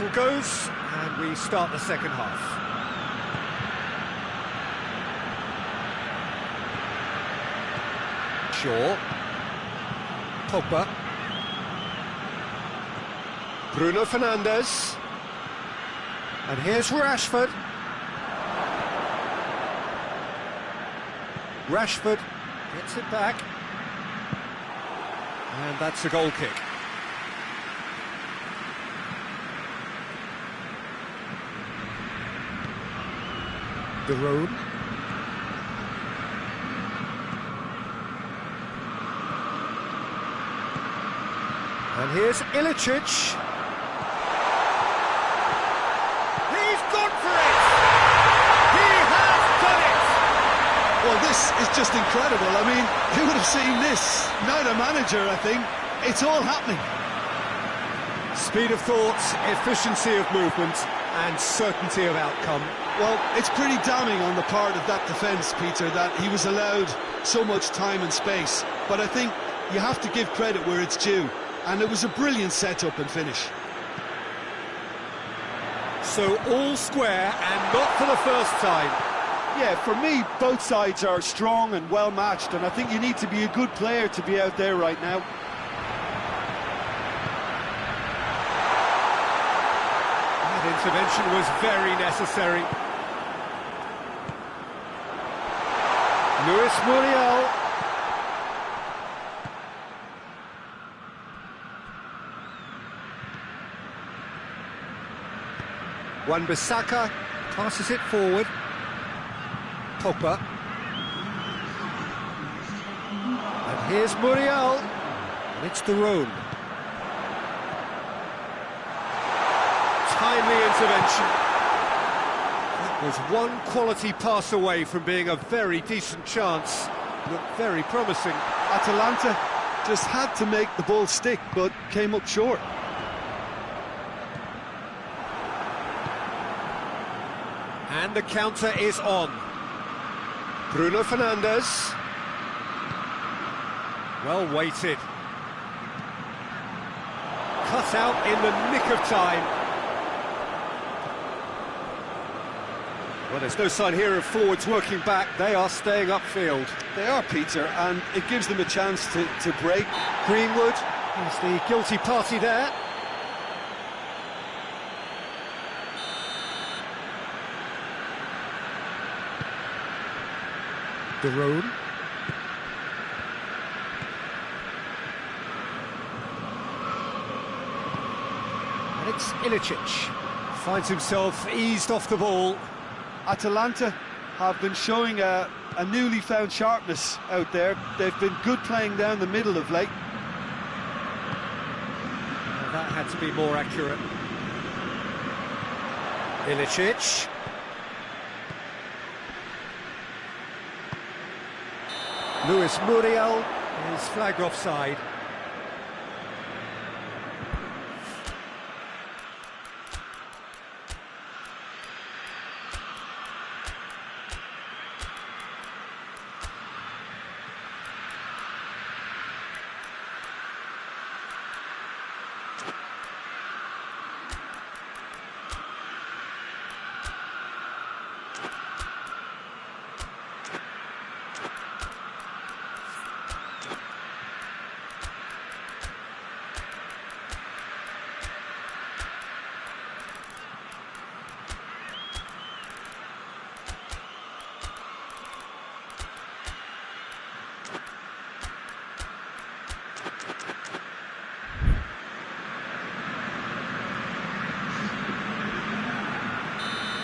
whistle goes, and we start the second half. Shaw. Pogba. Bruno Fernandes. And here's Rashford. Rashford gets it back. And that's a goal kick. De Roon. And here's Ilicic. He's gone for it! He has done it! Well, this is just incredible. I mean, who would have seen this? Neither manager, I think. It's all happening. Speed of thought, efficiency of movement, and certainty of outcome. Well, it's pretty damning on the part of that defence, Peter, that he was allowed so much time and space. But I think you have to give credit where it's due. And it was a brilliant setup and finish. So all square, and not for the first time. Yeah, for me, both sides are strong and well matched, and I think you need to be a good player to be out there right now. That intervention was very necessary. Luis Muriel. Wan-Bissaka passes it forward. Pogba. And here's Muriel. And it's De Roon. Timely intervention. That was one quality pass away from being a very decent chance. Looked very promising. Atalanta just had to make the ball stick, but came up short. And the counter is on. Bruno Fernandes. Well weighted. Cut out in the nick of time. Well, there's no sign here of forwards working back. They are staying upfield. They are, Peter, and it gives them a chance to break. Greenwood is the guilty party there. De Roon. And it's Ilicic. Finds himself eased off the ball. Atalanta have been showing a newly found sharpness out there. They've been good playing down the middle of late. Well, that had to be more accurate. Ilicic. Luis Muriel is flagged offside.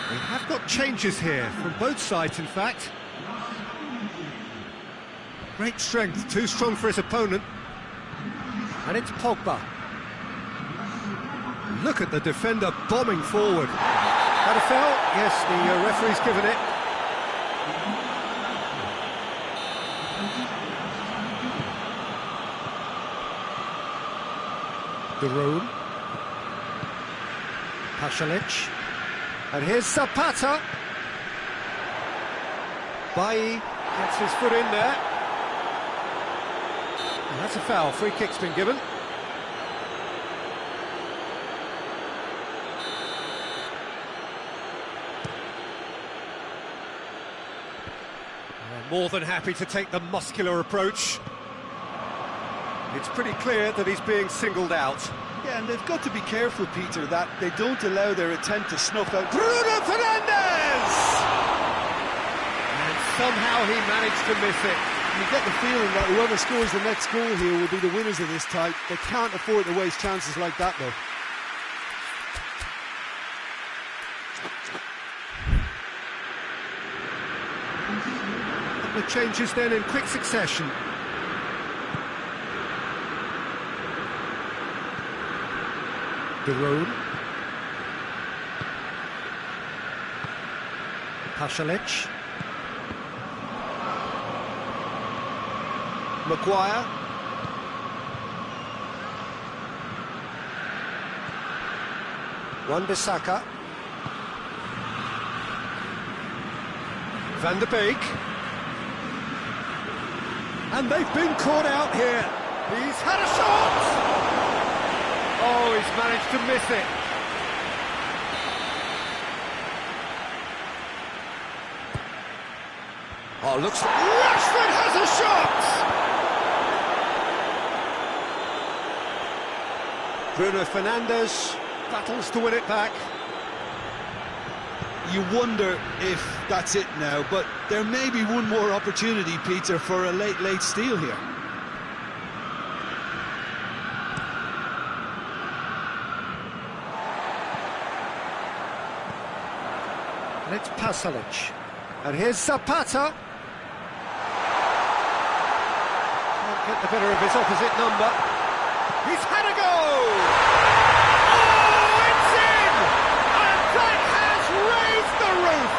We have got changes here, from both sides in fact. Great strength, too strong for his opponent. And it's Pogba. Look at the defender bombing forward. That a foul? Yes, the referee's given it. De Roon. Pasalic. And here's Zapata. Bailly gets his foot in there. And that's a foul. Free kick's been given. More than happy to take the muscular approach. It's pretty clear that he's being singled out. Yeah, and they've got to be careful, Peter, that they don't allow their attempt to snuff out Bruno Fernandes! And somehow he managed to miss it. You get the feeling that whoever scores the next goal here will be the winners of this tie. They can't afford to waste chances like that, though. The changes then in quick succession. De Roon. Pasalic. Maguire. Wan-Bissaka. Van der Beek. And they've been caught out here. He's had a shot! Oh, he's managed to miss it. Oh, looks like Rashford has a shot! Bruno Fernandes battles to win it back. You wonder if that's it now, but there may be one more opportunity, Peter, for a late steal here. And it's Pasalic. And here's Zapata. Can't get the better of his opposite number. He's had a go! Oh, it's in! And that has raised the roof!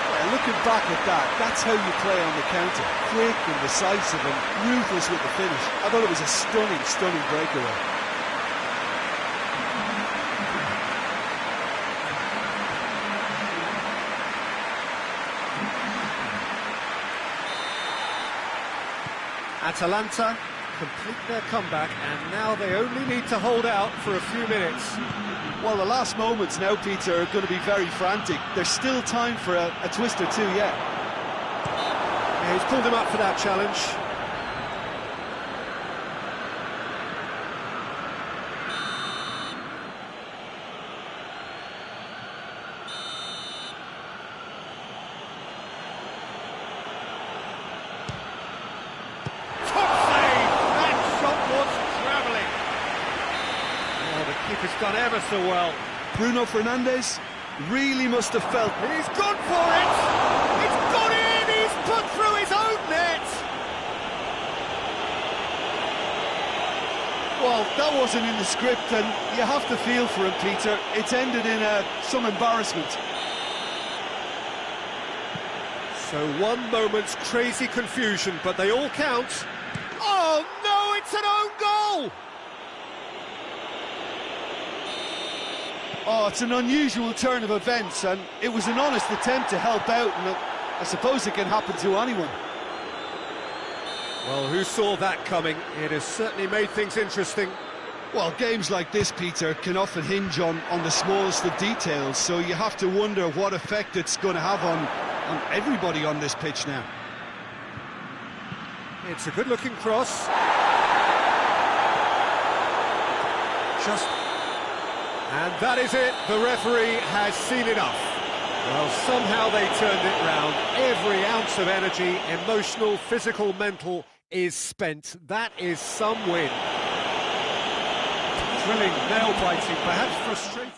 Well, looking back at that, that's how you play on the counter. Quick and decisive and ruthless with the finish. I thought it was a stunning breakaway. Atalanta complete their comeback, and now they only need to hold out for a few minutes. Well, the last moments now, Peter, are going to be very frantic. There's still time for a twist or two yet. Yeah, he's pulled him up for that challenge. Keeper's done ever so well. Bruno Fernandes really must have felt... He's gone for it! It's gone in! He's put through his own net! Well, that wasn't in the script, and you have to feel for him, Peter. It's ended in some embarrassment. So one moment's crazy confusion, but they all count. Oh no, it's an own goal! Oh, it's an unusual turn of events, and it was an honest attempt to help out, and I suppose it can happen to anyone. Well, who saw that coming? It has certainly made things interesting. Well, games like this, Peter, can often hinge on the smallest of details, so you have to wonder what effect it's going to have on everybody on this pitch now. It's a good-looking cross. And that is it. The referee has seen enough. Well, somehow they turned it round. Every ounce of energy, emotional, physical, mental, is spent. That is some win. Thrilling, nail-biting, perhaps frustrating.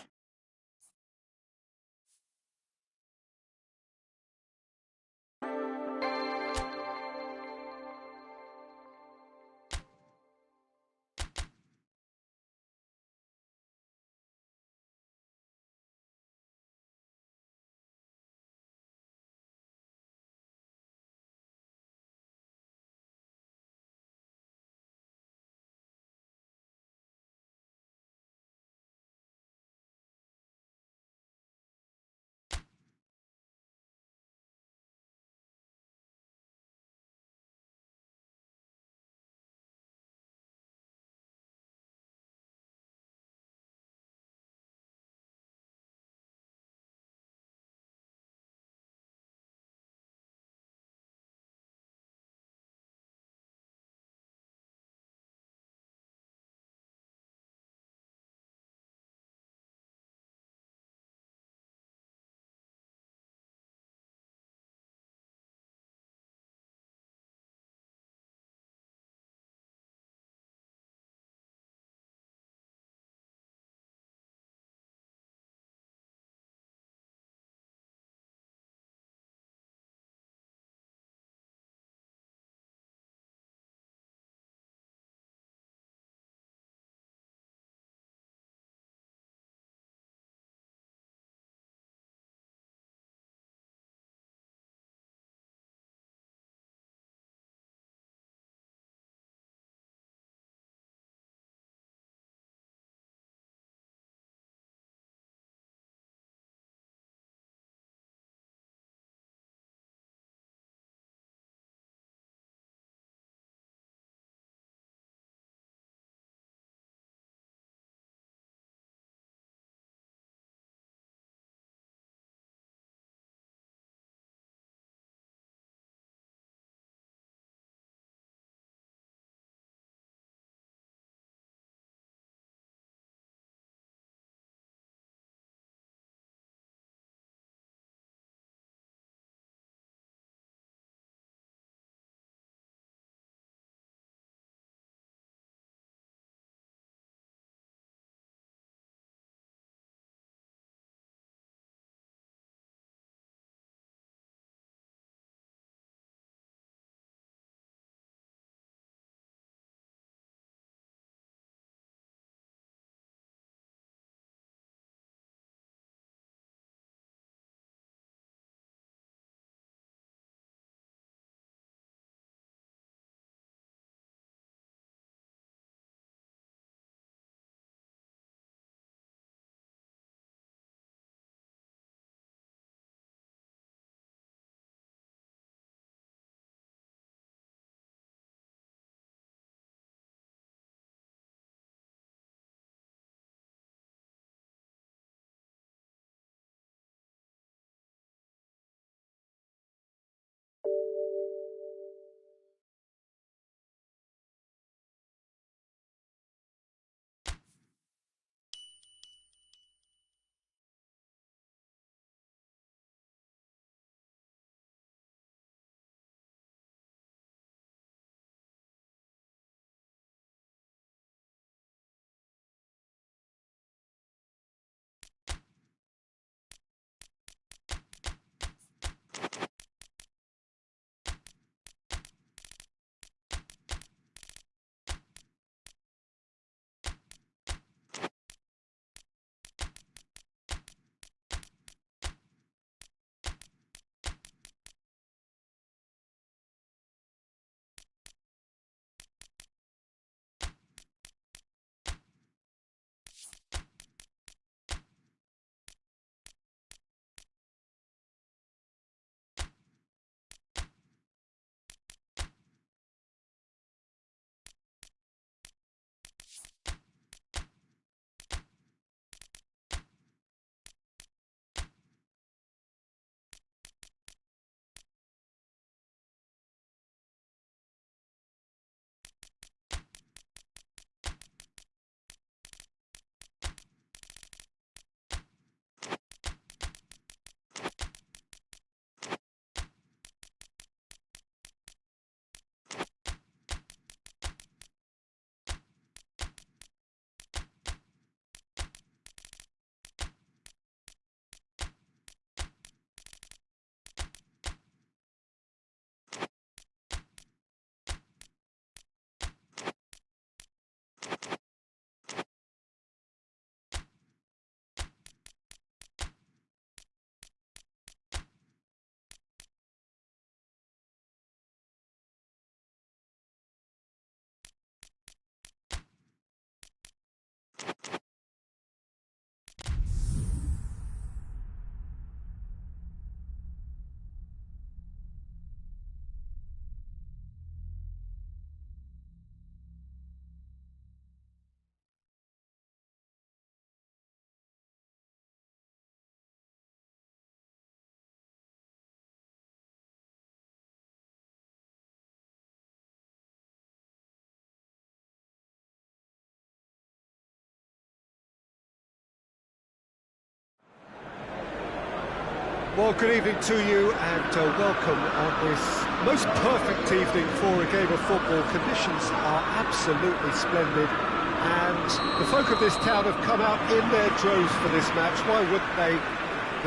Well, good evening to you and welcome on this most perfect evening for a game of football. Conditions are absolutely splendid and the folk of this town have come out in their droves for this match. Why wouldn't they?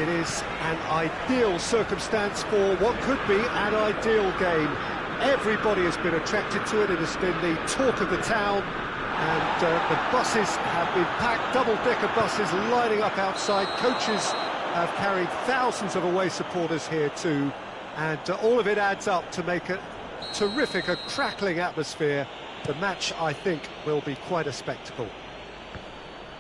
It is an ideal circumstance for what could be an ideal game. Everybody has been attracted to it. It has been the talk of the town, and the buses have been packed, double-decker buses lining up outside. Coaches have carried thousands of away supporters here too, and all of it adds up to make a terrific, a crackling atmosphere. The match, I think, will be quite a spectacle.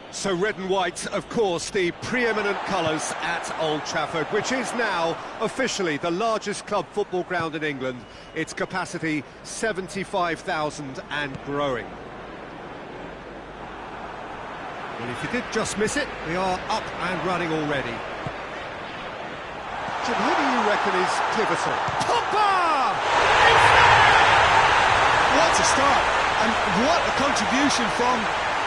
So red and white, of course, the preeminent colours at Old Trafford, which is now officially the largest club football ground in England. Its capacity 75,000 and growing. Well, if you did just miss it, we are up and running already. Jim, who do you reckon is pivotal? Pogba! What a start, and what a contribution from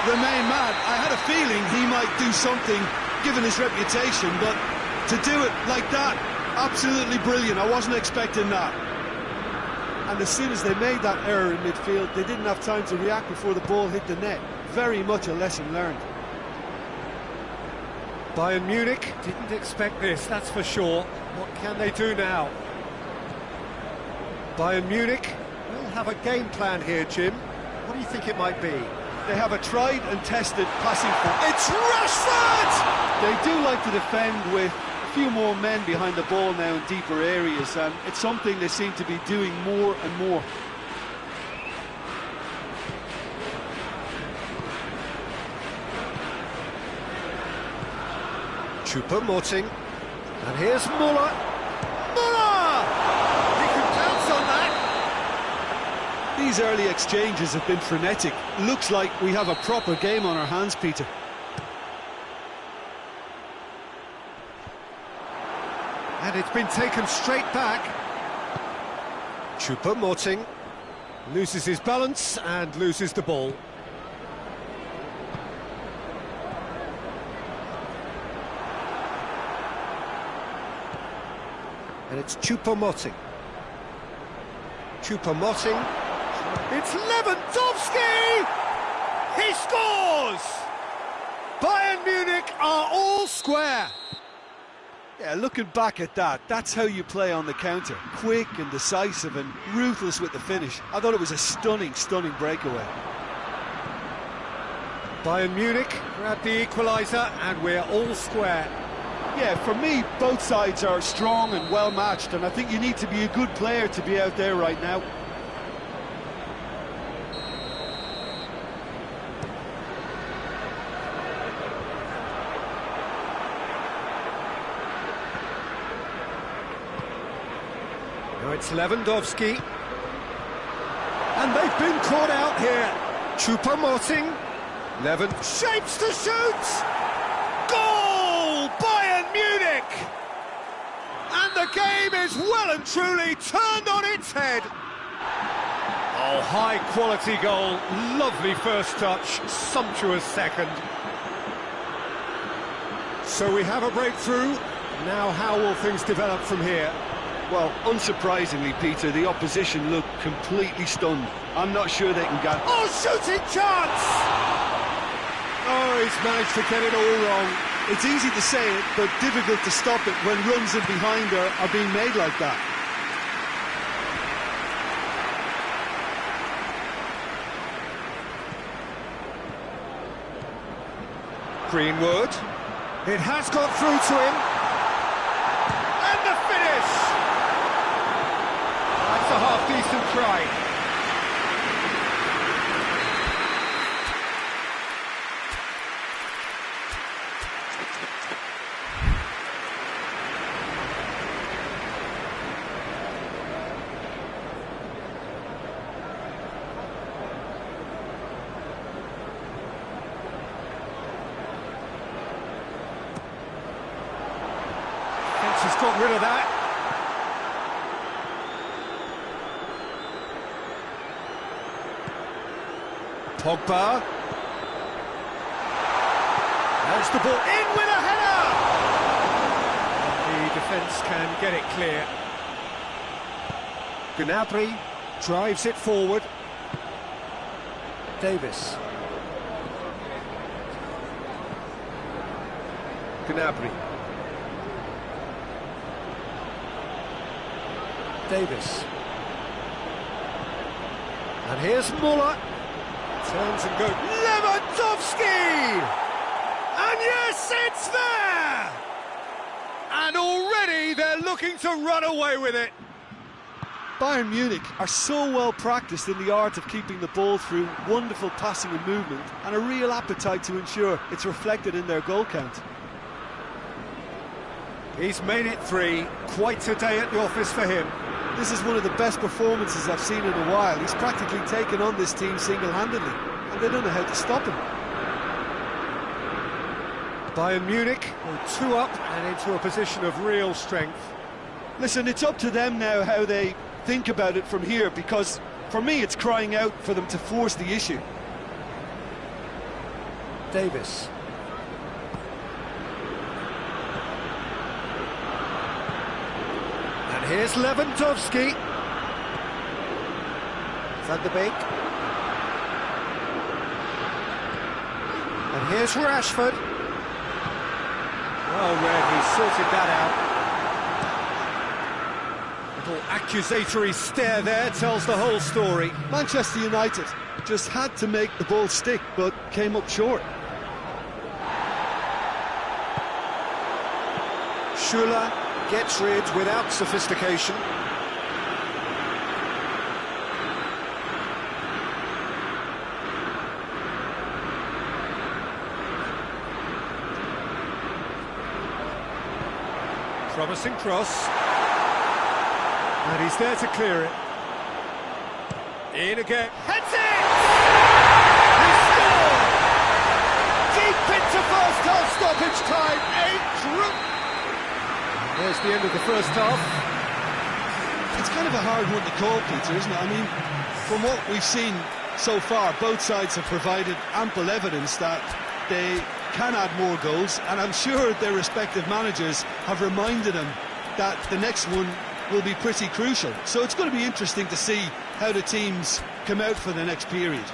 the main man. I had a feeling he might do something, given his reputation, but to do it like that, absolutely brilliant. I wasn't expecting that. And as soon as they made that error in midfield, they didn't have time to react before the ball hit the net. Very much a lesson learned. Bayern Munich didn't expect this, that's for sure. What can they do now? Bayern Munich will have a game plan here, Jim. What do you think it might be? They have a tried and tested passing form. It's Rashford! They do like to defend with a few more men behind the ball now in deeper areas, and it's something they seem to be doing more and more. Choupo-Moting, and here's Muller. Muller! He can pounce on that. These early exchanges have been frenetic. Looks like we have a proper game on our hands, Peter. And it's been taken straight back. Choupo-Moting loses his balance and loses the ball. And it's Choupo-Moting. Choupo-Moting. It's Lewandowski! He scores! Bayern Munich are all square. Yeah, looking back at that, that's how you play on the counter. Quick and decisive and ruthless with the finish. I thought it was a stunning, stunning breakaway. Bayern Munich grab the equaliser and we're all square. Yeah, for me, both sides are strong and well matched, and I think you need to be a good player to be out there right now. Now it's Lewandowski. And they've been caught out here. Choupo-Moting. Lewin shapes to shoot! Goal! Bayern Munich! And the game is well and truly turned on its head. Oh, high-quality goal. Lovely first touch. Sumptuous second. So we have a breakthrough. Now how will things develop from here? Well, unsurprisingly, Peter, the opposition look completely stunned. I'm not sure they can get... Oh, shooting chance! Oh, he's managed to get it all wrong. It's easy to say it, but difficult to stop it when runs in behind are being made like that. Greenwood. It has got through to him. And the finish! That's a half-decent try. Has got rid of that. Pogba. There's the ball in with a header. The defence can get it clear. Gnabry drives it forward. Davis. Gnabry. Davis. And here's Muller. Turns and goes. Lewandowski! And yes, it's there! And already they're looking to run away with it. Bayern Munich are so well practiced in the art of keeping the ball through wonderful passing and movement, and a real appetite to ensure it's reflected in their goal count. He's made it 3, quite a day at the office for him. This is one of the best performances I've seen in a while. He's practically taken on this team single-handedly, and they don't know how to stop him. Bayern Munich go 2 up and into a position of real strength. Listen, it's up to them now how they think about it from here, because for me it's crying out for them to force the issue. Davis. And here's Lewandowski. Van de Beek. And here's Rashford. Well read, he sorted that out. Little accusatory stare there tells the whole story. Manchester United just had to make the ball stick, but came up short. Schuller gets rid without sophistication. Promising cross. And he's there to clear it. In again. Heads it! He scored! Deep into first half stoppage time. There's the end of the first half. It's kind of a hard one to call, Peter, isn't it? I mean, from what we've seen so far, both sides have provided ample evidence that they can add more goals, and I'm sure their respective managers have reminded them that the next one will be pretty crucial. So it's going to be interesting to see how the teams come out for the next period.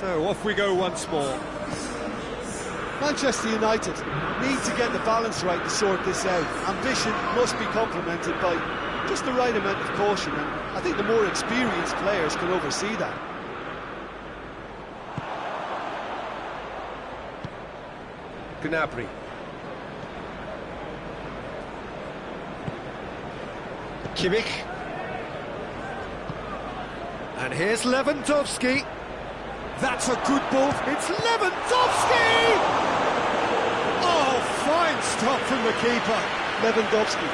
So off we go once more. Manchester United need to get the balance right to sort this out. Ambition must be complemented by just the right amount of caution, and I think the more experienced players can oversee that. Gnabry. Kimmich. And here's Lewandowski. That's a good ball. It's Lewandowski! Oh, fine stop from the keeper. Lewandowski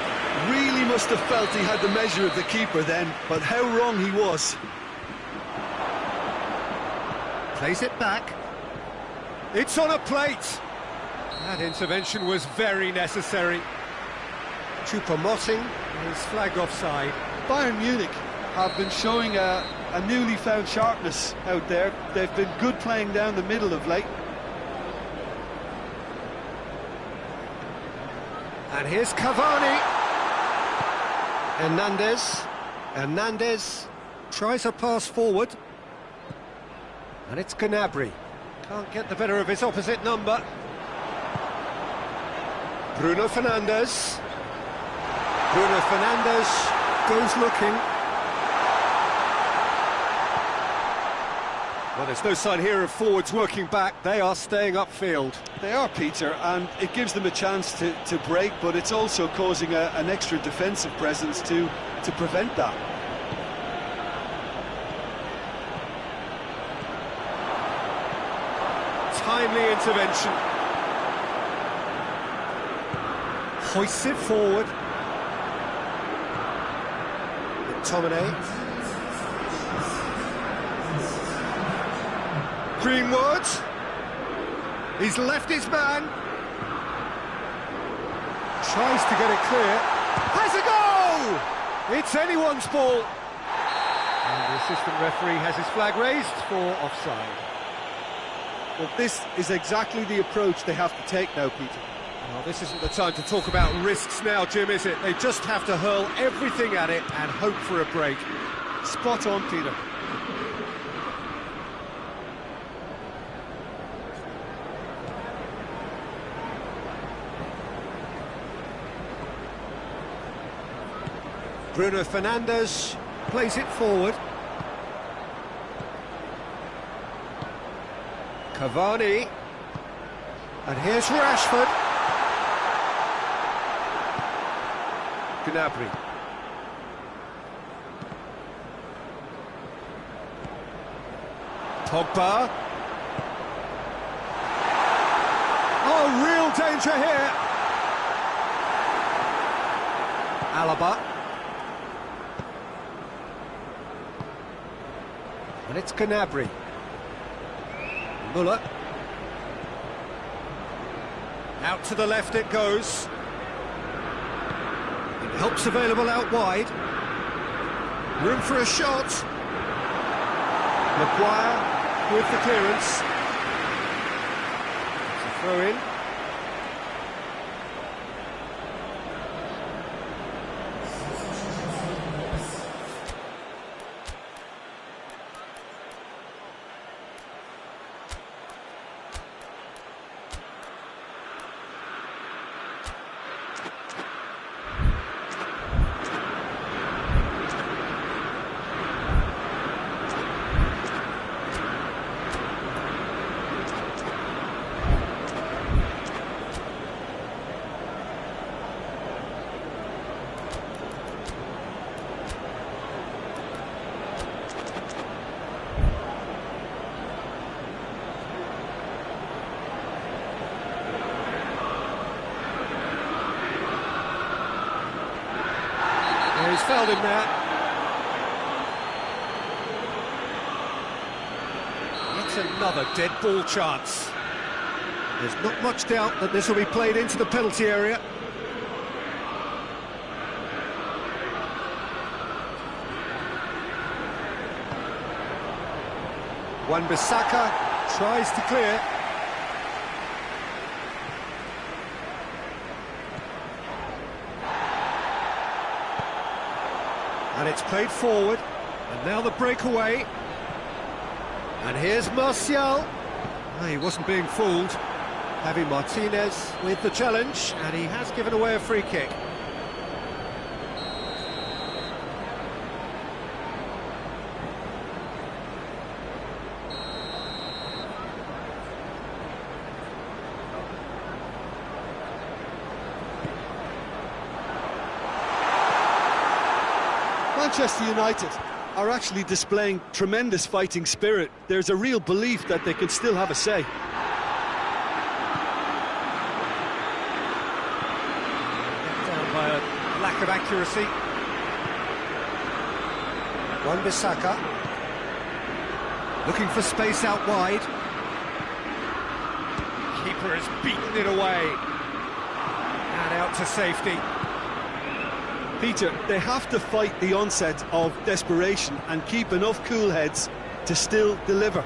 really must have felt he had the measure of the keeper then, but how wrong he was. Plays it back. It's on a plate. That intervention was very necessary. Choupo-Moting is flagged offside. Bayern Munich have been showing a newly found sharpness out there. They've been good playing down the middle of late. And here's Cavani. Hernandez tries a pass forward. And it's Gnabry. Can't get the better of his opposite number. Bruno Fernandes. Bruno Fernandes goes looking. Well, there's no sign here of forwards working back. They are staying upfield. They are, Peter, and it gives them a chance to break, but it's also causing an extra defensive presence to prevent that. Timely intervention. Hoists it forward. McTominay. Greenwood. He's left his man. Tries to get it clear. Has a goal! It's anyone's ball. And the assistant referee has his flag raised for offside. Well, this is exactly the approach they have to take now, Peter. Well, this isn't the time to talk about risks now, Jim, is it? They just have to hurl everything at it and hope for a break. Spot on, Peter. Bruno Fernandes plays it forward. Cavani. And here's Rashford. Gnabry. Pogba. Oh, real danger here. Alaba. And it's Gnabry. Muller. Out to the left it goes. Help's available out wide. Room for a shot. Maguire with the clearance. It's a throw in. He's fouled him there. It's another dead ball chance. There's not much doubt that this will be played into the penalty area. Wan-Bissaka tries to clear. And it's played forward, and now the breakaway. And here's Martial. Oh, he wasn't being fooled. Javi Martinez with the challenge, and he has given away a free kick. Manchester United are actually displaying tremendous fighting spirit. There's a real belief that they can still have a say. Down by a lack of accuracy. Wan-Bissaka looking for space out wide. Keeper has beaten it away. And out to safety. Peter, they have to fight the onset of desperation and keep enough cool heads to still deliver.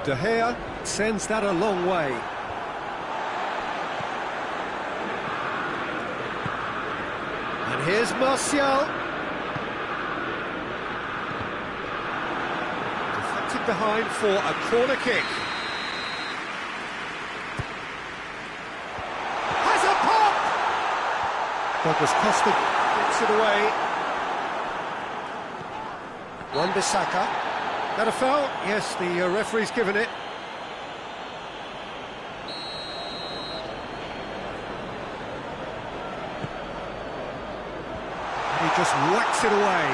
De Gea sends that a long way. And here's Martial. Deflected behind for a corner kick. Douglas Costa Puts it away. Wan-Bissaka. That a foul? Yes, the referee's given it. And he just whacks it away.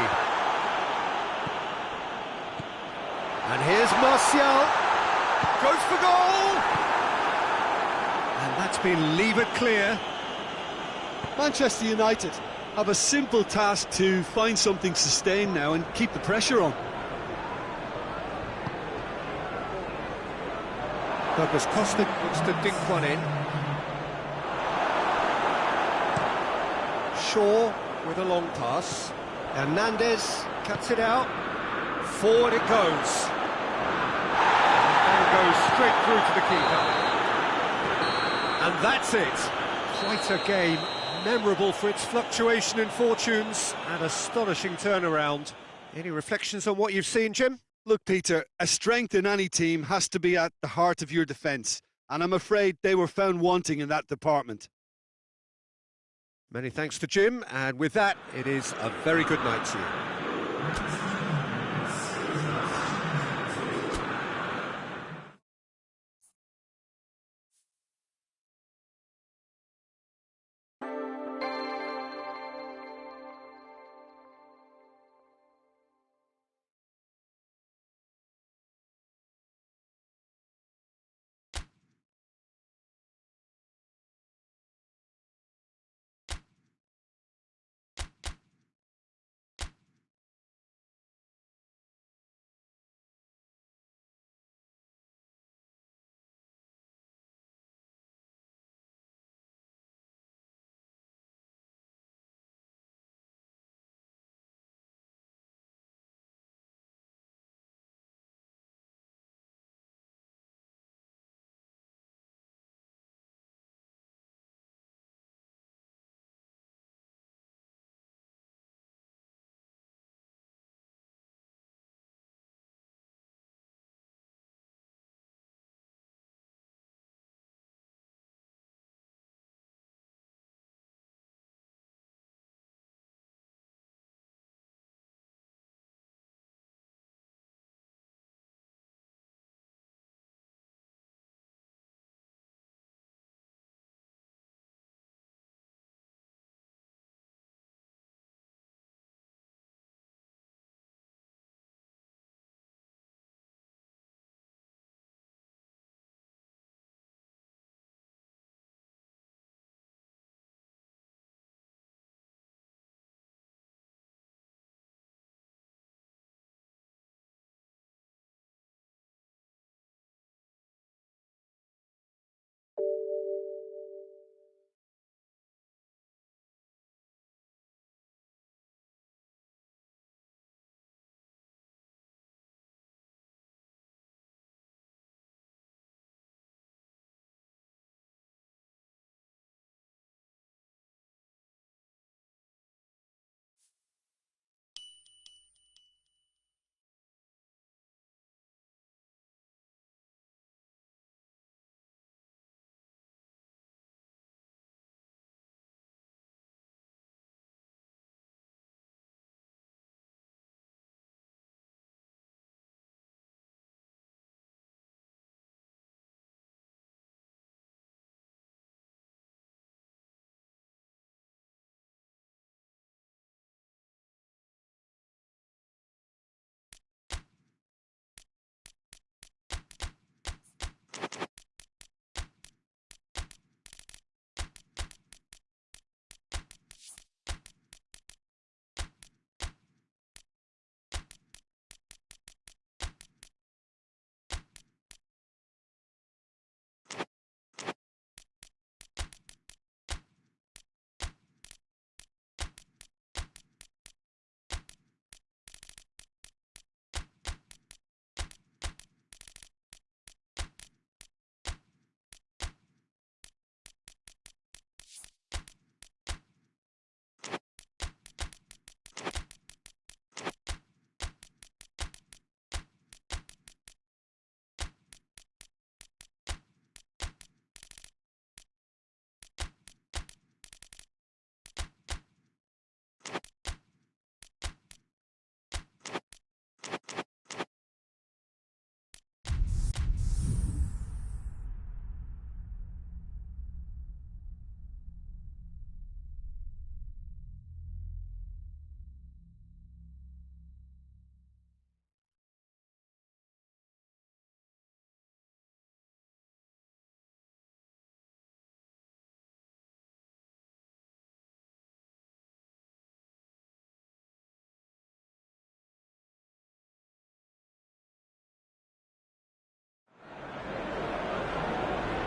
And here's Martial. Goes for goal! And that's been levered clear. Manchester United have a simple task to find something sustained now and keep the pressure on. Douglas Costa looks to dink one in. Shaw with a long pass. Hernandez cuts it out. Forward it goes. And goes straight through to the keeper. And that's it. Quite a game. Memorable for its fluctuation in fortunes and astonishing turnaround. Any reflections on what you've seen, Jim? Look, Peter, a strength in any team has to be at the heart of your defence, and I'm afraid they were found wanting in that department. Many thanks to Jim, and with that, it is a very good night to you.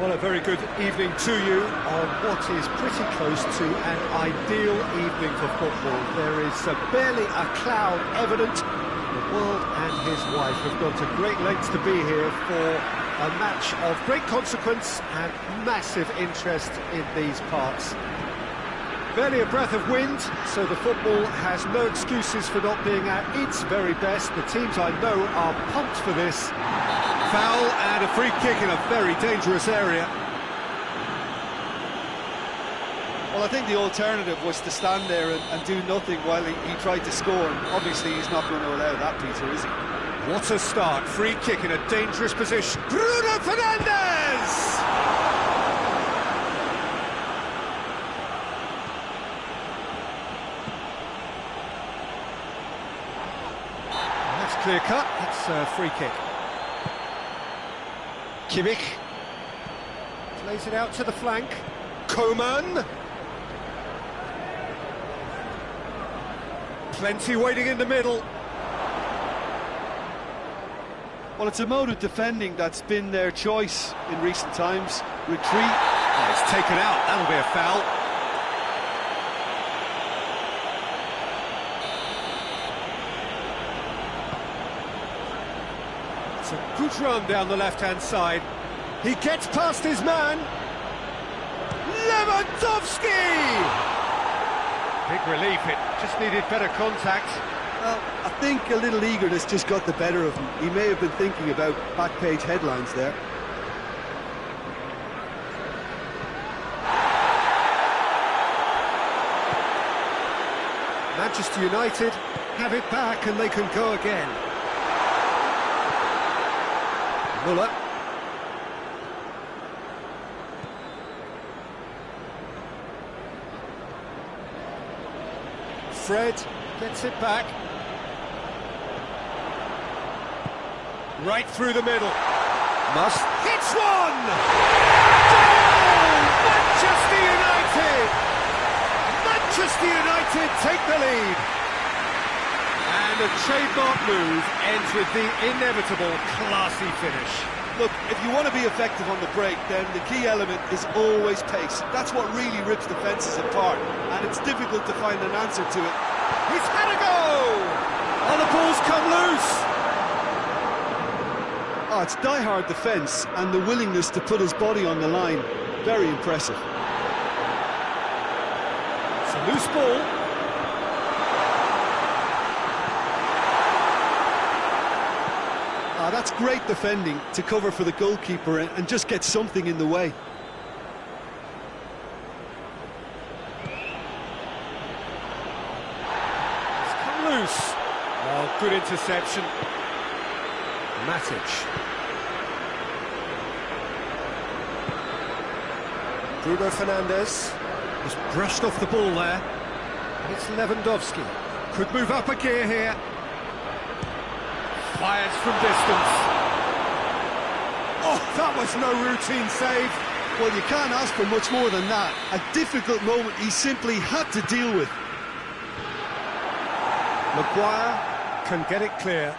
Well, a very good evening to you on what is pretty close to an ideal evening for football. There is barely a cloud evident. The world and his wife have gone to great lengths to be here for a match of great consequence and massive interest in these parts. Barely a breath of wind, so the football has no excuses for not being at its very best. The teams I know are pumped for this. Foul and a free kick in a very dangerous area. Well, I think the alternative was to stand there and do nothing while he tried to score. And obviously, he's not going to allow that, Peter, is he? What a start. Free kick in a dangerous position. Bruno Fernandes! That's clear cut. It's a free kick. Kimmich plays it out to the flank. Coman. Plenty waiting in the middle. Well, it's a mode of defending that's been their choice in recent times. Retreat. Oh, it's taken out. That'll be a foul. It's a good run down the left-hand side. He gets past his man. Lewandowski! Big relief, it just needed better contact. Well, I think a little eagerness just got the better of him. He may have been thinking about back-page headlines there. Manchester United have it back and they can go again. Muller. Fred gets it back. Right through the middle. Must. Hits one! Goal! Manchester United! Manchester United take the lead. And a trademark move ends with the inevitable classy finish. Look, if you want to be effective on the break, then the key element is always pace. That's what really rips defences apart, and it's difficult to find an answer to it. He's had a go! Oh, the ball's come loose! Oh, it's die-hard defence and the willingness to put his body on the line. Very impressive. It's a loose ball. Ah, that's great defending to cover for the goalkeeper and just get something in the way. It's come loose. Oh, good interception. Matic. Bruno Fernandes was brushed off the ball there. It's Lewandowski. Could move up a gear here. Fires from distance. Oh, that was no routine save. Well, you can't ask for much more than that. A difficult moment he simply had to deal with. Maguire can get it clear.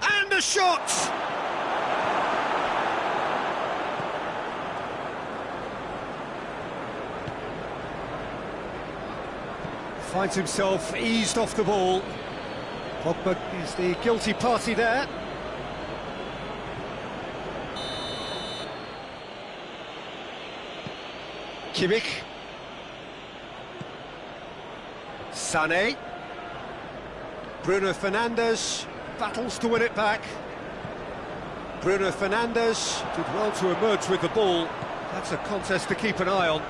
And a shot! Finds himself eased off the ball. Pogba is the guilty party there. Kimmich. Sané. Bruno Fernandes battles to win it back. Bruno Fernandes did well to emerge with the ball. That's a contest to keep an eye on.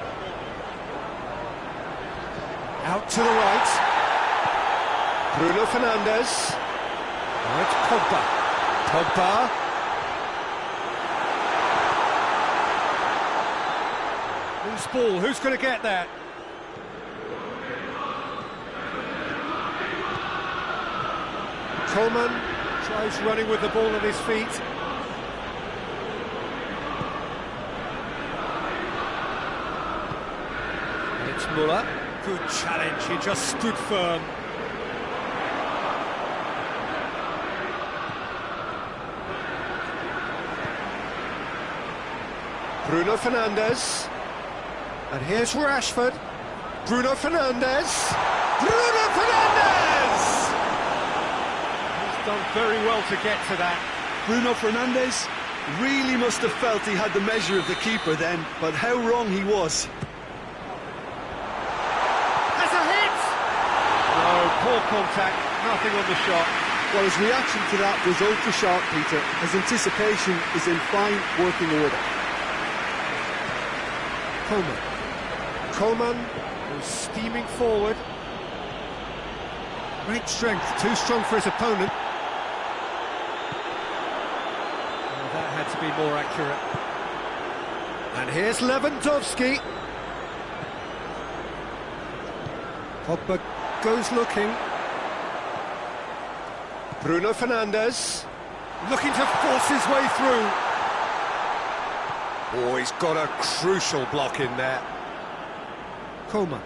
Out to the right. Bruno Fernandes. Now it's Pogba. Pogba. Loose ball, who's going to get that? Coman tries running with the ball at his feet. And it's Muller. Good challenge, he just stood firm. Bruno Fernandes. And here's Rashford. Bruno Fernandes. Bruno Fernandes! He's done very well to get to that. Bruno Fernandes really must have felt he had the measure of the keeper then, but how wrong he was. Has a hit! No, poor contact, nothing on the shot. Well, his reaction to that was ultra sharp, Peter. His anticipation is in fine working order. Coman was steaming forward. Great strength, too strong for his opponent. Well, that had to be more accurate. And here's Lewandowski. Pogba goes looking. Bruno Fernandes looking to force his way through. Oh, he's got a crucial block in there. Coman.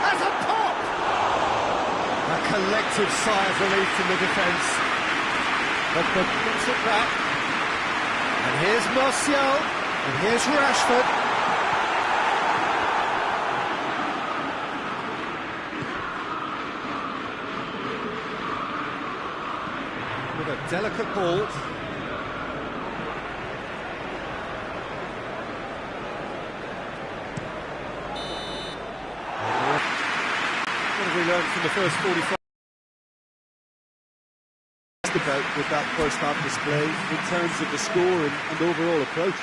Has a pop! A collective sigh of relief from the defence. Pogba looks at that. And here's Martial. And here's Rashford. With a delicate ball. What have we learned from the first 45? About with that first half display in terms of the score and overall approach.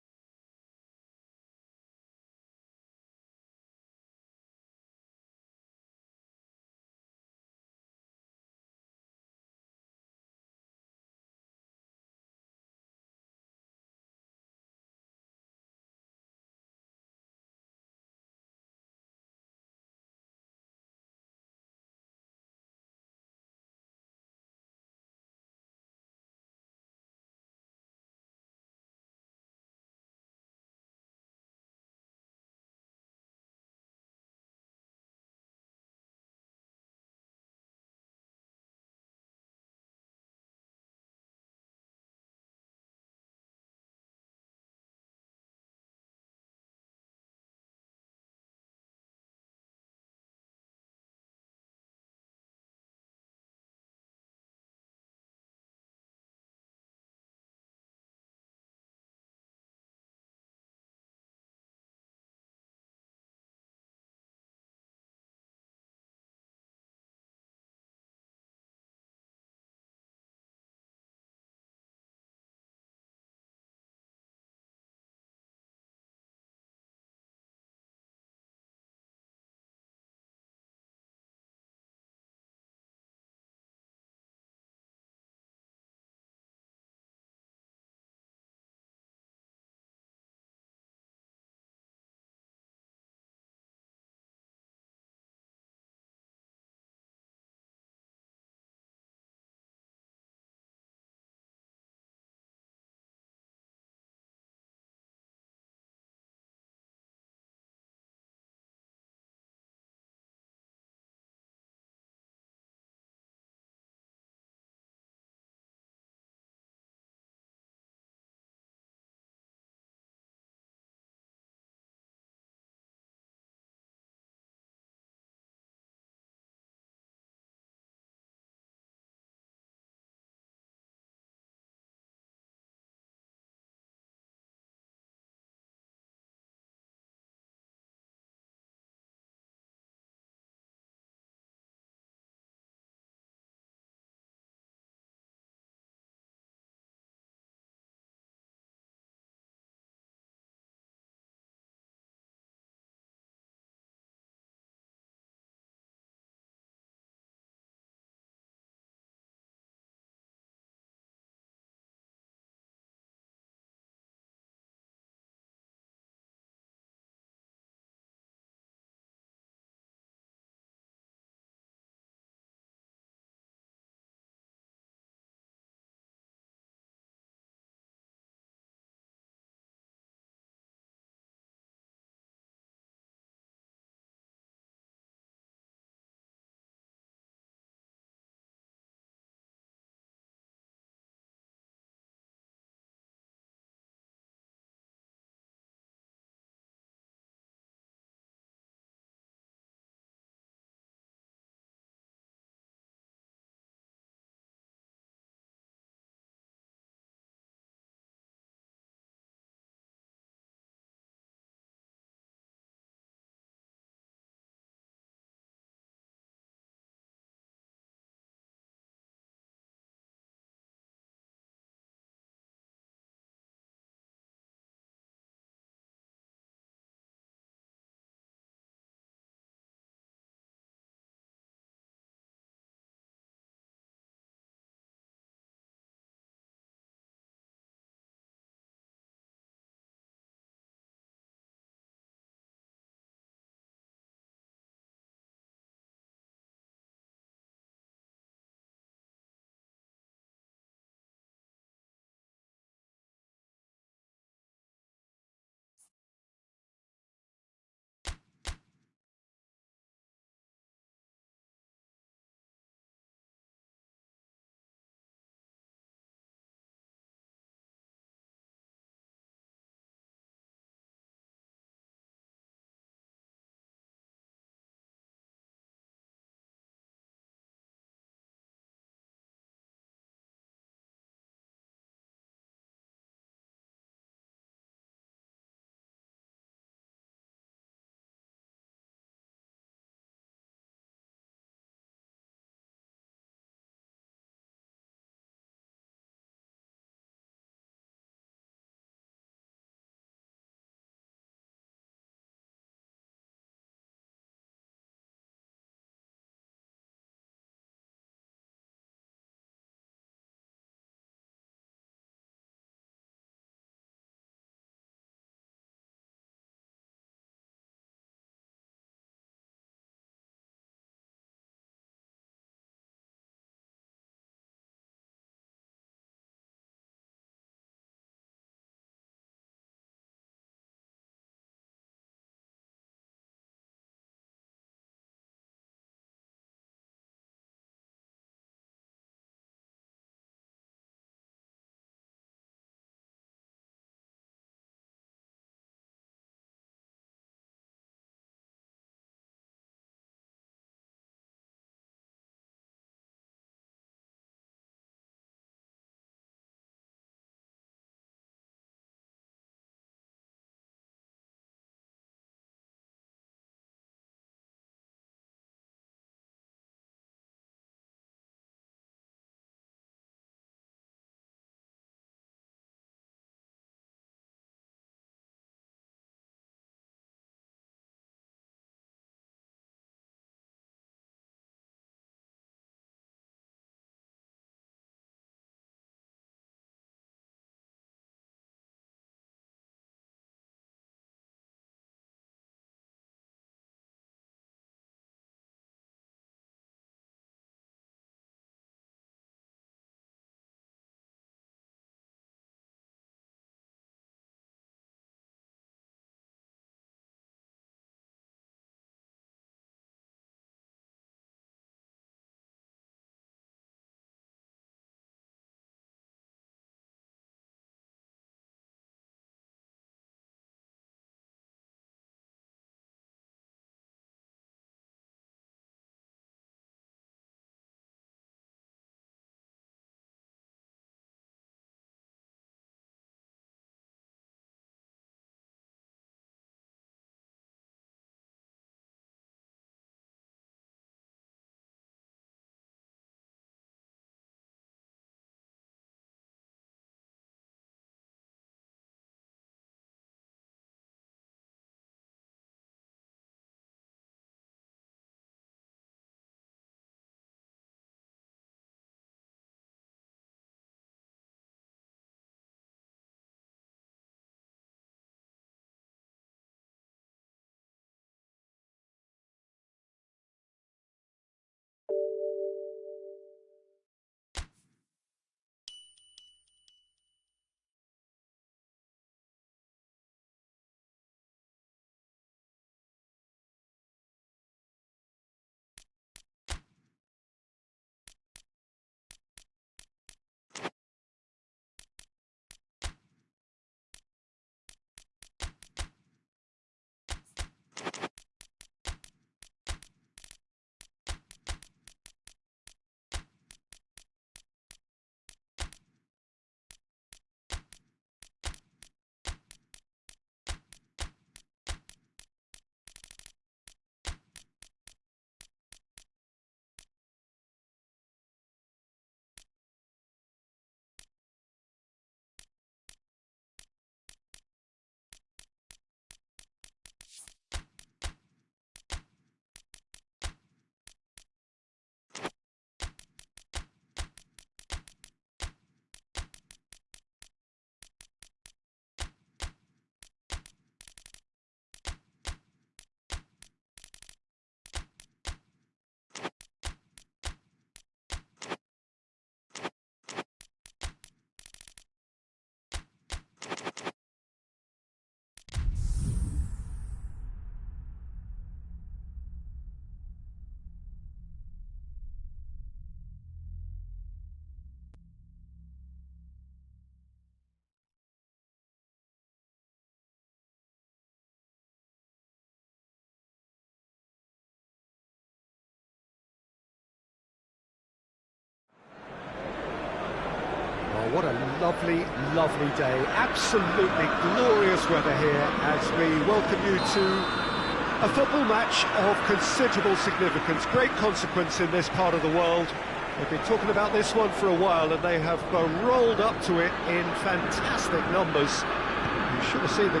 Well, what a lovely, lovely day. Absolutely glorious weather here as we welcome you to a football match of considerable significance, great consequence in this part of the world. They've been talking about this one for a while and they have rolled up to it in fantastic numbers. You should have seen the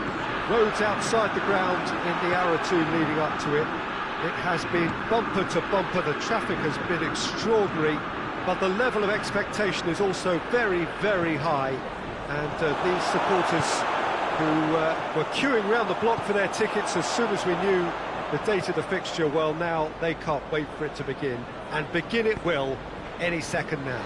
roads outside the ground in the hour or two leading up to it. It has been bumper to bumper, the traffic has been extraordinary, but the level of expectation is also very, very high. And these supporters who were queuing round the block for their tickets as soon as we knew the date of the fixture, well, now they can't wait for it to begin. And begin it will any second now.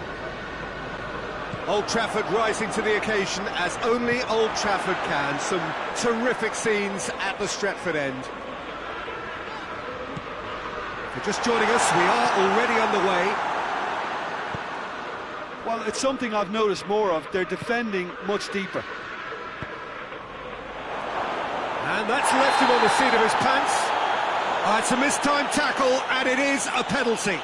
Old Trafford rising to the occasion as only Old Trafford can. Some terrific scenes at the Stretford end. If you're just joining us, we are already underway. Well, it's something I've noticed more of. They're defending much deeper. And that's left him on the seat of his pants. It's a mistimed tackle, and it is a penalty.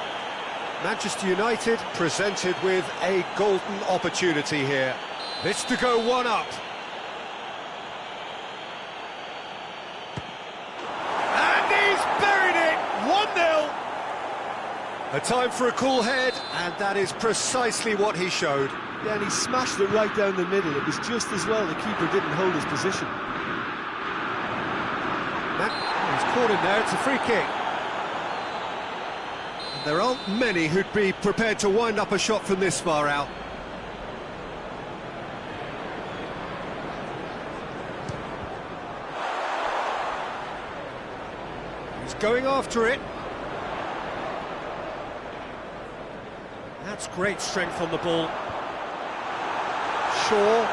Manchester United presented with a golden opportunity here. This to go one up. And he's buried it! 1-0. A time for a cool head, and that is precisely what he showed. Yeah, and he smashed it right down the middle. It was just as well the keeper didn't hold his position. He's caught him there, it's a free kick. And there aren't many who'd be prepared to wind up a shot from this far out. He's going after it. That's great strength on the ball. Shaw.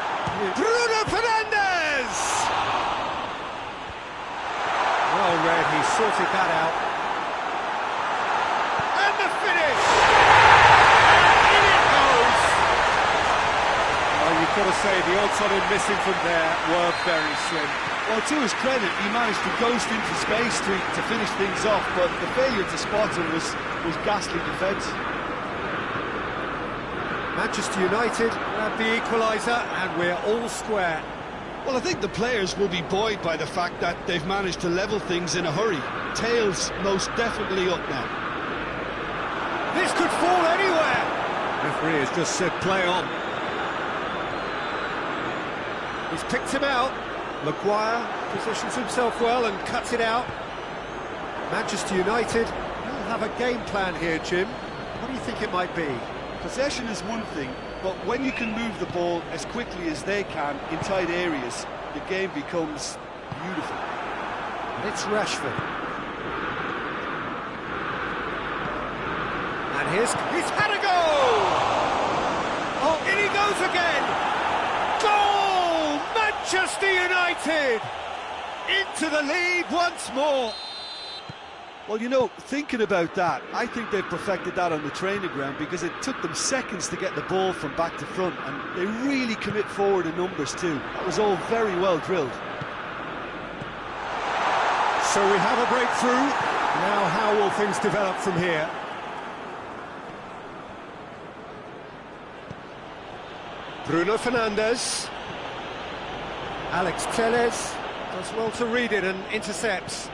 Bruno Fernandes! Well read, he sorted that out. And the finish! And in it goes! Well, you've got to say, the odds on him missing from there were very slim. Well, to his credit, he managed to ghost into space to finish things off, but the failure to spot him was ghastly defence. Manchester United grab the equaliser and we're all square. Well, I think the players will be buoyed by the fact that they've managed to level things in a hurry. Tails most definitely up now. This could fall anywhere! Referee has just said play on. He's picked him out. Maguire positions himself well and cuts it out. Manchester United will have a game plan here, Jim. What do you think it might be? Possession is one thing, but when you can move the ball as quickly as they can in tight areas, the game becomes beautiful. And it's Rashford. And he's had a goal! Oh, in he goes again! Goal! Manchester United! Into the lead once more! Well, you know, thinking about that, I think they've perfected that on the training ground because it took them seconds to get the ball from back to front, and they really commit forward in numbers too. That was all very well drilled. So we have a breakthrough. Now how will things develop from here? Bruno Fernandes. Alex Telles does well to read it and intercepts.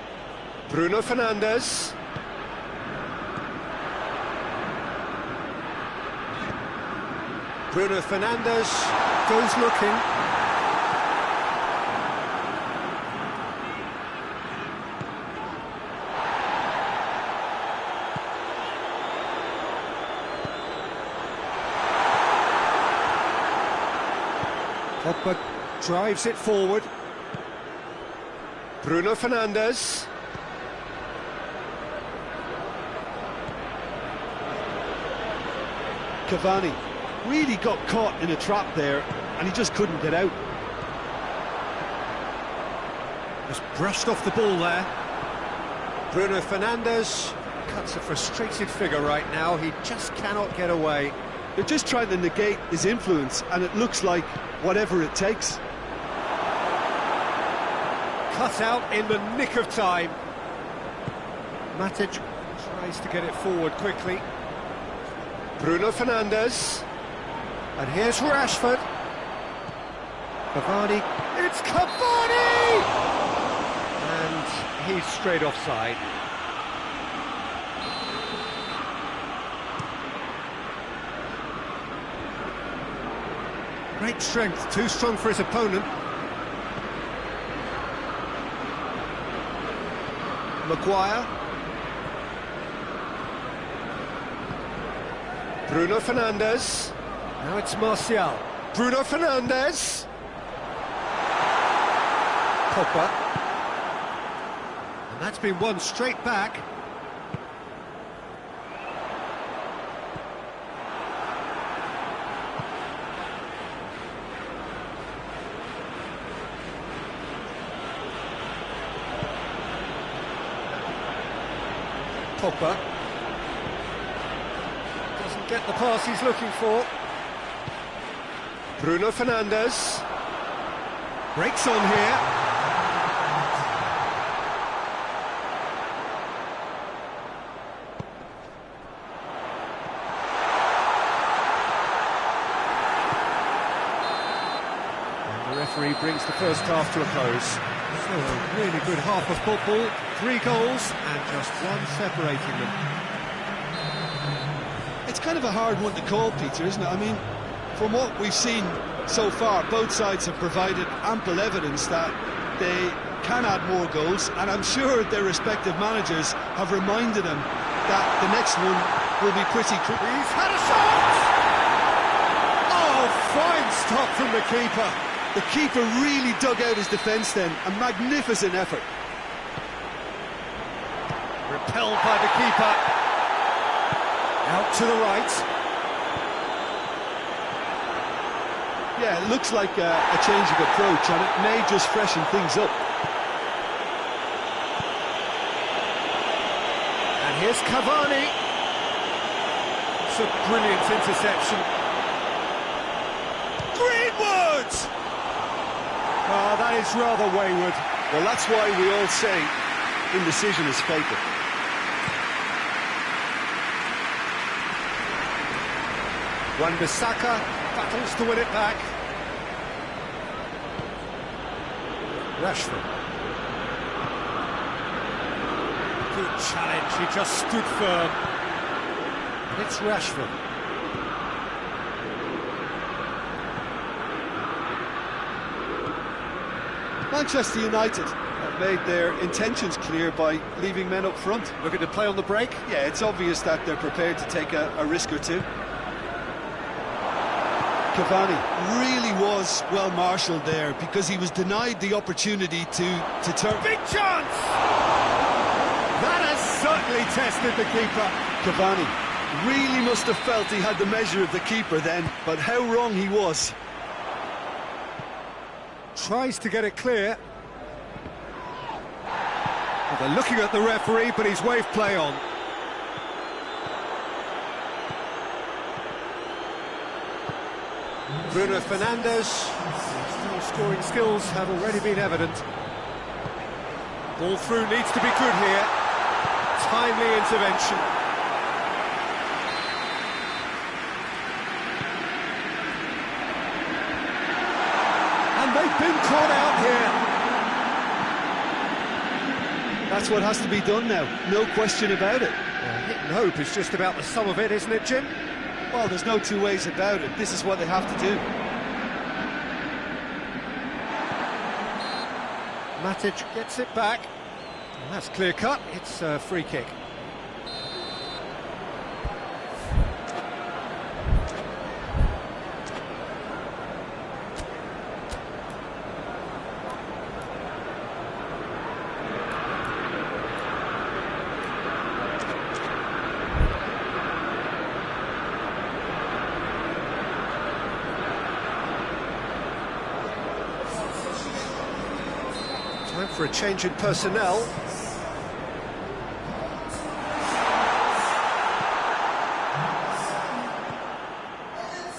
Bruno Fernandes. Bruno Fernandes goes looking. Pogba drives it forward. Bruno Fernandes. Cavani really got caught in a trap there and he just couldn't get out. Just brushed off the ball there. Bruno Fernandes cuts a frustrated figure right now. He just cannot get away. They're just trying to negate his influence, and it looks like whatever it takes. Cut out in the nick of time. Matic tries to get it forward quickly. Bruno Fernandes. And here's Rashford. Cavani. It's Cavani! And he's straight offside. Great strength, too strong for his opponent. Maguire. Bruno Fernandes. Now it's Martial. Bruno Fernandes. Pogba. And that's been won straight back. Pogba. Doesn't get the pass he's looking for. Bruno Fernandes. Breaks on here. And the referee brings the first half to a close. So a really good half of football, 3 goals and just one separating them. It's kind of a hard one to call, Peter, isn't it? I mean, from what we've seen so far, both sides have provided ample evidence that they can add more goals, and I'm sure their respective managers have reminded them that the next one will be pretty crucial. He's had a shot! Oh, fine stop from the keeper. The keeper really dug out his defence then, a magnificent effort. Repelled by the keeper. Out to the right. Yeah, it looks like a change of approach, and it may just freshen things up. And here's Cavani. It's a brilliant interception. Greenwood! Oh, that is rather wayward. Well, that's why we all say indecision is fatal. Wan-Bissaka battles to win it back. Rashford. Good challenge, he just stood firm. It's Rashford. Manchester United have made their intentions clear by leaving men up front. Looking to play on the break. Yeah, it's obvious that they're prepared to take a risk or two. Cavani really was well marshalled there because he was denied the opportunity to turn. Big chance! That has certainly tested the keeper. Cavani really must have felt he had the measure of the keeper then, but how wrong he was. Tries to get it clear. Well, they're looking at the referee, but he's waved play on. Bruno Fernandes, his scoring skills have already been evident. Ball through needs to be good here. Timely intervention. And they've been caught out here. That's what has to be done now, no question about it. Hit and hope is just about the sum of it, isn't it, Jim? Well, there's no two ways about it. This is what they have to do. Matic gets it back. And that's clear cut. It's a free kick. Time for a change in personnel.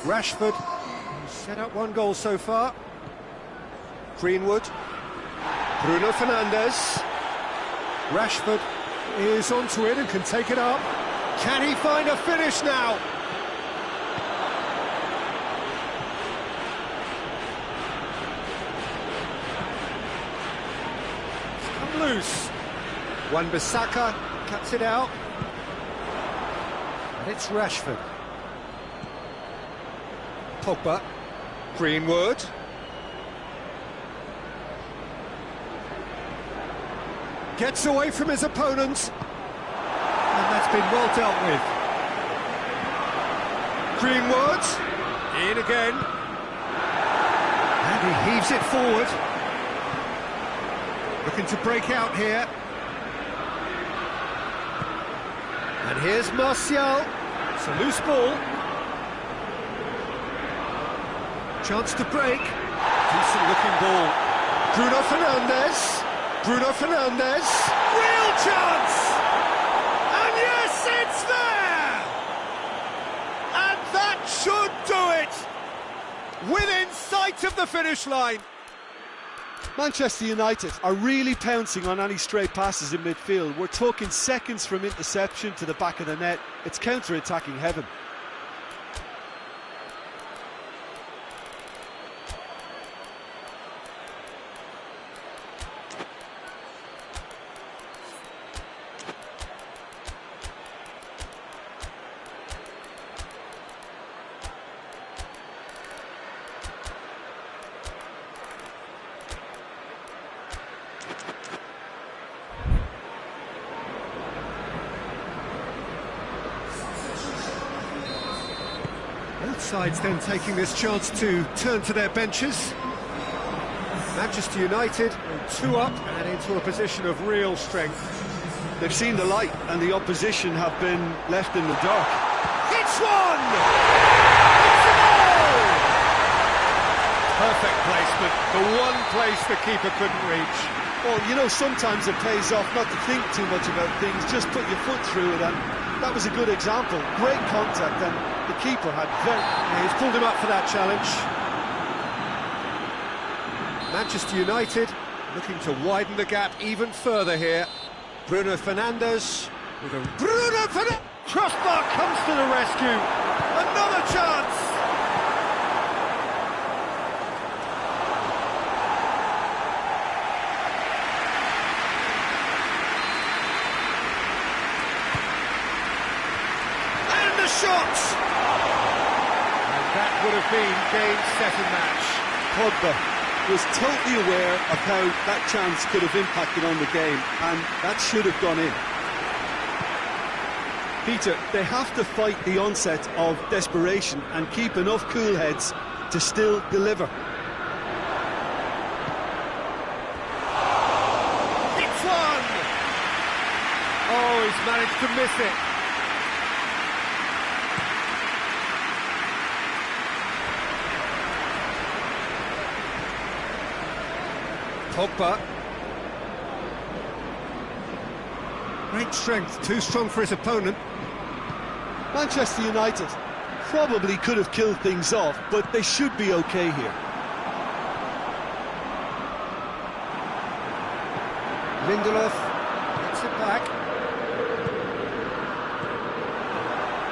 Rashford, who's set up 1 goal so far. Greenwood. Bruno Fernandes. Rashford is onto it and can take it up. Can he find a finish now? loose. Wan-Bissaka cuts it out. And it's Rashford. Pogba. Greenwood. Gets away from his opponent. And that's been well dealt with. Greenwood. In again. And he heaves it forward. Looking to break out here. And here's Martial. It's a loose ball. Chance to break. Decent looking ball. Bruno Fernandes. Bruno Fernandes. Real chance! And yes, it's there! And that should do it! Within sight of the finish line. Manchester United are really pouncing on any stray passes in midfield. We're talking seconds from interception to the back of the net. It's counter-attacking heaven. Both sides then taking this chance to turn to their benches. Manchester United 2 up and into a position of real strength. They've seen the light and the opposition have been left in the dark. It's one! It's a goal! Perfect placement, the one place the keeper couldn't reach. Well, you know, sometimes it pays off not to think too much about things, just put your foot through it, and that was a good example. Great contact, and the keeper had He's pulled him up for that challenge. Manchester United looking to widen the gap even further here. Bruno Fernandes with a... Bruno Fernandes! Crossbar comes to the rescue. Another chance! And the shot! And that would have been game, set and match. Pogba was totally aware of how that chance could have impacted on the game, and that should have gone in. Peter, they have to fight the onset of desperation and keep enough cool heads to still deliver. It's one! Oh, he's managed to miss it. Pogba. Great strength, too strong for his opponent. Manchester United probably could have killed things off, but they should be okay here. Lindelof gets it back.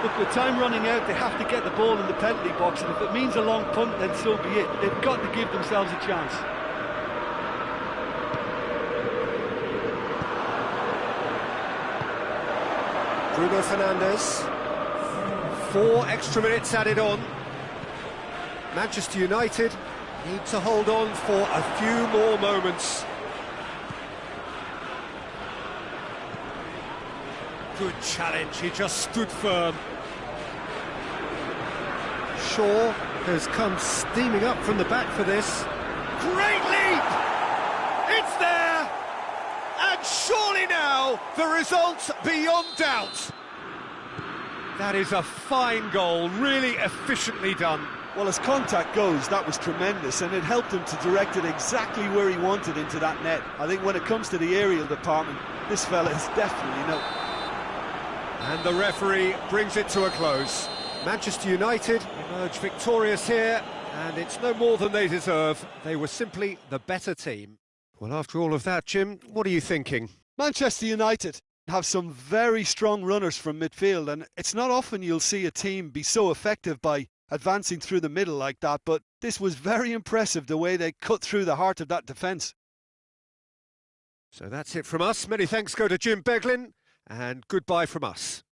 Look, with time running out, they have to get the ball in the penalty box, and if it means a long punt, then so be it. They've got to give themselves a chance. Bruno Fernandes. 4 extra minutes added on. Manchester United need to hold on for a few more moments. Good challenge, he just stood firm. Shaw has come steaming up from the back for this. Great leap! It's there! And surely now, the result beyond doubt. That is a fine goal, really efficiently done. Well, as contact goes, that was tremendous, and it helped him to direct it exactly where he wanted into that net. I think when it comes to the aerial department, this fella is definitely no. And the referee brings it to a close. Manchester United emerge victorious here, and it's no more than they deserve. They were simply the better team. Well, after all of that, Jim, what are you thinking? Manchester United have some very strong runners from midfield, and it's not often you'll see a team be so effective by advancing through the middle like that, but this was very impressive the way they cut through the heart of that defence. So that's it from us. Many thanks go to Jim Beglin, and goodbye from us.